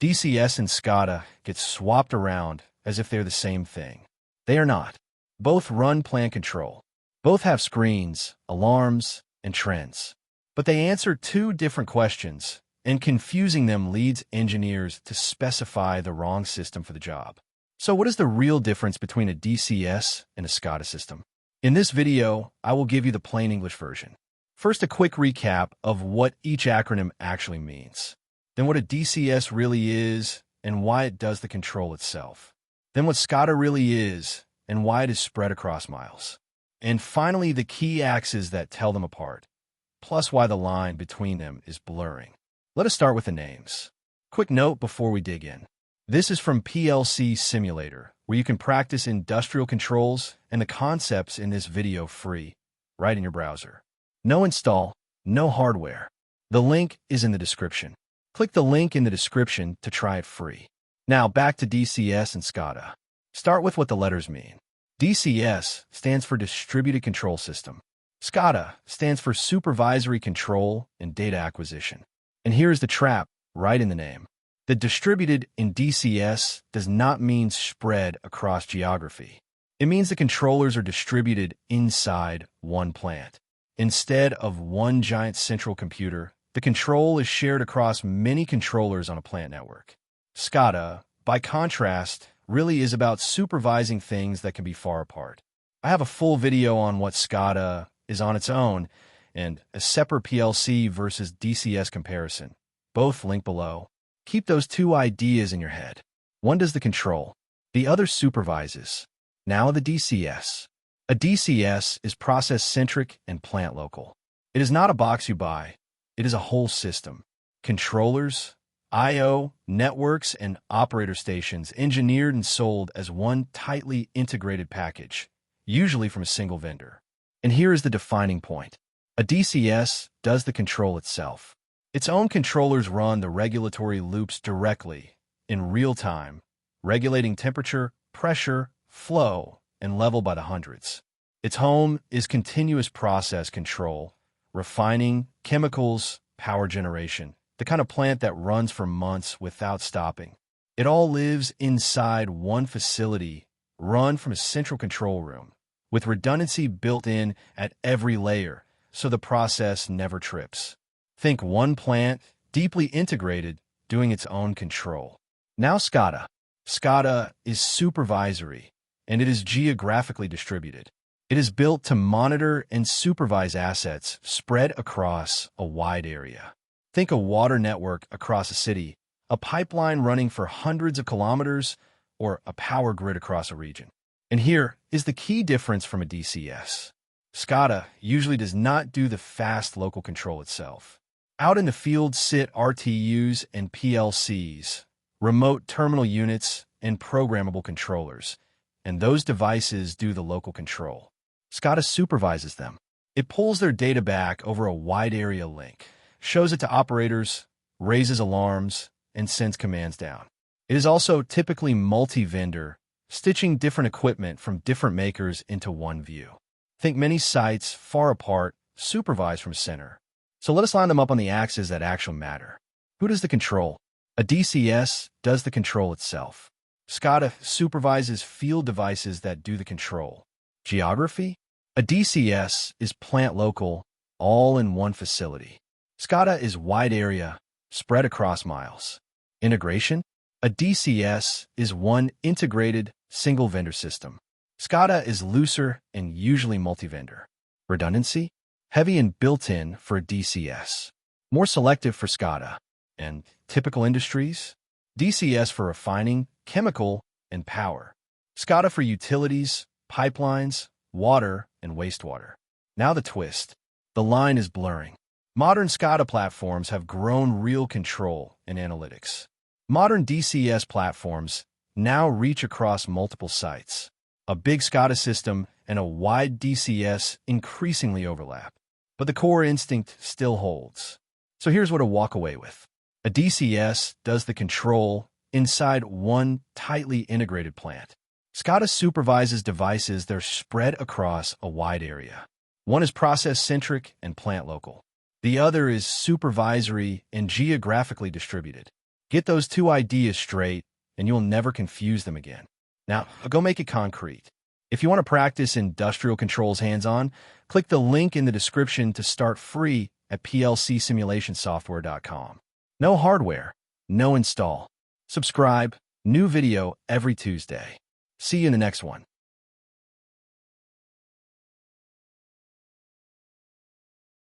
DCS and SCADA get swapped around as if they're the same thing. They are not. Both run plant control. Both have screens, alarms, and trends. But they answer two different questions, and confusing them leads engineers to specify the wrong system for the job. So what is the real difference between a DCS and a SCADA system? In this video, I will give you the plain English version. First, a quick recap of what each acronym actually means. Then what a DCS really is and why it does the control itself. Then what SCADA really is and why it is spread across miles. And finally, the key axes that tell them apart, plus why the line between them is blurring. Let us start with the names. Quick note before we dig in. This is from PLC Simulator, where you can practice industrial controls and the concepts in this video free, right in your browser. No install, no hardware. The link is in the description. Click the link in the description to try it free. Now back to DCS and SCADA. Start with what the letters mean. DCS stands for Distributed Control System. SCADA stands for Supervisory Control and Data Acquisition. And here's the trap, right in the name. The distributed in DCS does not mean spread across geography. It means the controllers are distributed inside one plant. Instead of one giant central computer, the control is shared across many controllers on a plant network. SCADA, by contrast, really is about supervising things that can be far apart. I have a full video on what SCADA is on its own and a separate PLC versus DCS comparison, both linked below. Keep those two ideas in your head. One does the control, the other supervises. Now the DCS. A DCS is process-centric and plant local. It is not a box you buy. It is a whole system. Controllers, I/O, networks, and operator stations engineered and sold as one tightly integrated package, usually from a single vendor. And here is the defining point. A DCS does the control itself. Its own controllers run the regulatory loops directly, in real time, regulating temperature, pressure, flow, and level by the hundreds. Its home is continuous process control, refining, chemicals, power generation, the kind of plant that runs for months without stopping. It all lives inside one facility, run from a central control room, with redundancy built in at every layer, so the process never trips. Think one plant, deeply integrated, doing its own control. Now SCADA. SCADA is supervisory, and it is geographically distributed. It is built to monitor and supervise assets spread across a wide area. Think a water network across a city, a pipeline running for hundreds of kilometers, or a power grid across a region. And here is the key difference from a DCS. SCADA usually does not do the fast local control itself. Out in the field sit RTUs and PLCs, remote terminal units, and programmable controllers, and those devices do the local control. SCADA supervises them. It pulls their data back over a wide area link, shows it to operators, raises alarms, and sends commands down. It is also typically multi-vendor, stitching different equipment from different makers into one view. Think many sites far apart, supervised from center. So let us line them up on the axes that actually matter. Who does the control? A DCS does the control itself. SCADA supervises field devices that do the control. Geography? A DCS is plant local, all in one facility. SCADA is wide area, spread across miles. Integration? A DCS is one integrated, single-vendor system. SCADA is looser and usually multi-vendor. Redundancy? Heavy and built-in for a DCS. More selective for SCADA. And typical industries? DCS for refining, chemical, and power. SCADA for utilities, pipelines, water, and wastewater. Now the twist. The line is blurring. Modern SCADA platforms have grown real control and analytics. Modern DCS platforms now reach across multiple sites. A big SCADA system and a wide DCS increasingly overlap. But the core instinct still holds. So here's what to walk away with. A DCS does the control inside one tightly integrated plant. SCADA supervises devices that are spread across a wide area. One is process-centric and plant local. The other is supervisory and geographically distributed. Get those two ideas straight, and you'll never confuse them again. Now, go make it concrete. If you want to practice industrial controls hands-on, click the link in the description to start free at plcsimulationsoftware.com. No hardware, no install. Subscribe, new video every Tuesday. See you in the next one.